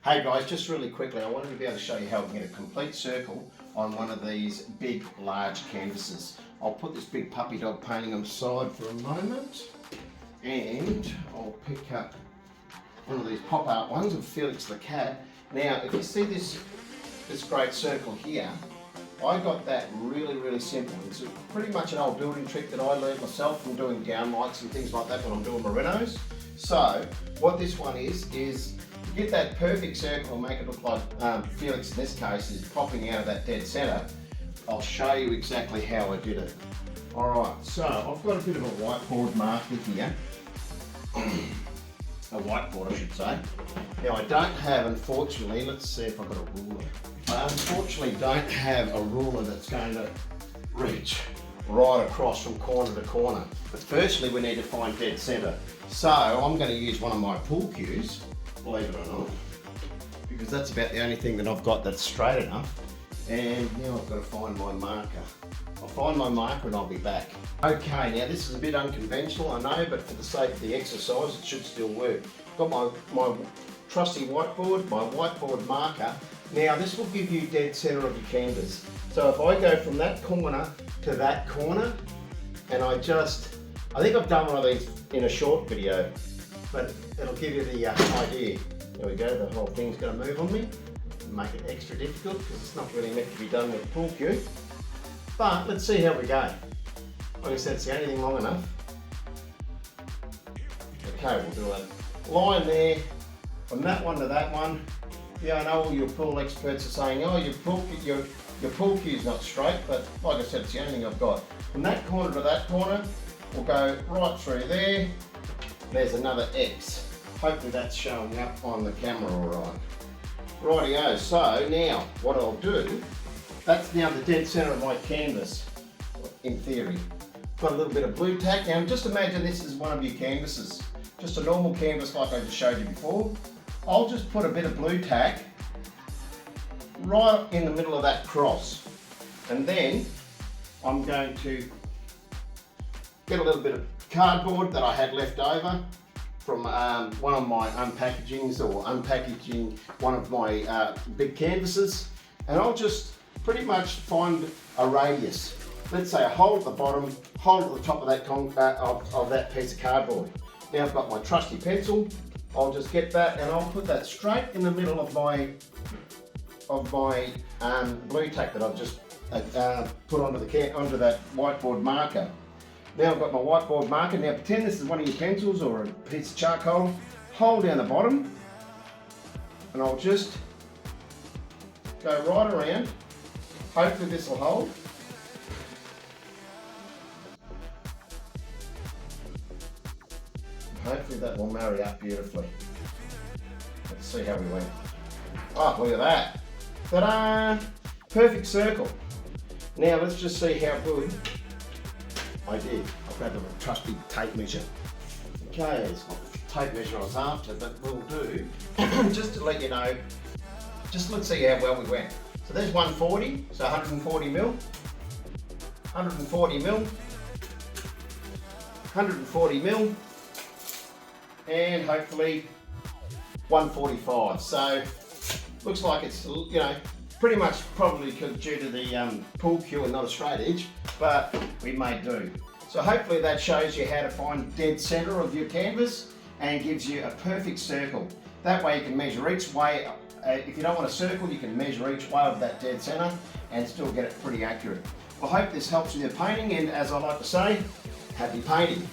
Hey guys, just really quickly, I wanted to be able to show you how we can get a complete circle on one of these big, large canvases. I'll put this big puppy dog painting on the side for a moment, and I'll pick up one of these pop art ones of Felix the cat. Now, if you see this great circle here, I got that really simple. It's pretty much an old building trick that I learned myself from doing downlights and things like that when I'm doing my renos. So, what this one is get that perfect circle and make it look like Felix in this case is popping out of that dead centre. I'll show you exactly how I did it. Alright, so I've got a bit of a whiteboard marker here. A whiteboard I should say. Now I don't have, unfortunately, let's see if I've got a ruler. I unfortunately don't have a ruler that's going to reach right across from corner to corner. But firstly we need to find dead centre. So I'm going to use one of my pool cues, believe it or not, because that's about the only thing that I've got that's straight enough. And now I've got to find my marker. I'll find my marker and I'll be back. Okay, now this is a bit unconventional, I know, but for the sake of the exercise, it should still work. Got my trusty whiteboard, my whiteboard marker. Now this will give you dead centre of your canvas. So if I go from that corner to that corner, and I think I've done one of these in a short video, but it'll give you the idea. There we go, the whole thing's going to move on me. Make it extra difficult because it's not really meant to be done with a pool cue. But let's see how we go. Like I said, it's the only thing long enough. Okay, we'll do a line there from that one to that one. Yeah, I know all your pool experts are saying, oh, your pool cue is not straight, but like I said, it's the only thing I've got. From that corner to that corner, we'll go right through there. There's another X. Hopefully that's showing up on the camera all right. Rightio, so now what I'll do, that's now the dead centre of my canvas, in theory. Got a little bit of blue tack. Now just imagine this is one of your canvases, just a normal canvas like I just showed you before. I'll just put a bit of blue tack right in the middle of that cross, and then I'm going to get a little bit of cardboard that I had left over from one of my unpackagings or unpackaging one of my big canvases, and I'll just pretty much find a radius. Let's say a hole at the bottom, hole at the top of that piece of cardboard. Now I've got my trusty pencil. I'll just get that and I'll put that straight in the middle of my blue tack that I've just put onto that whiteboard marker. Now I've got my whiteboard marker. Now pretend this is one of your pencils or a piece of charcoal. Hold down the bottom and I'll just go right around. Hopefully this will hold. Hopefully that will marry up beautifully. Let's see how we went. Oh, look at that. Ta-da! Perfect circle. Now let's just see how good I did. I've got the trusty tape measure. Okay, it's not the tape measure I was after, but we'll do. Just to let you know, just let's see how well we went. So there's 140, so 140 mil, 140 mil, 140 mil, and hopefully 145. So looks like it's, you know, pretty much probably due to the pool cue and not a straight edge, but we may do. So hopefully that shows you how to find dead centre of your canvas and gives you a perfect circle. That way you can measure each way. If you don't want a circle, you can measure each way of that dead centre and still get it pretty accurate. I hope this helps with your painting, and as I like to say, happy painting.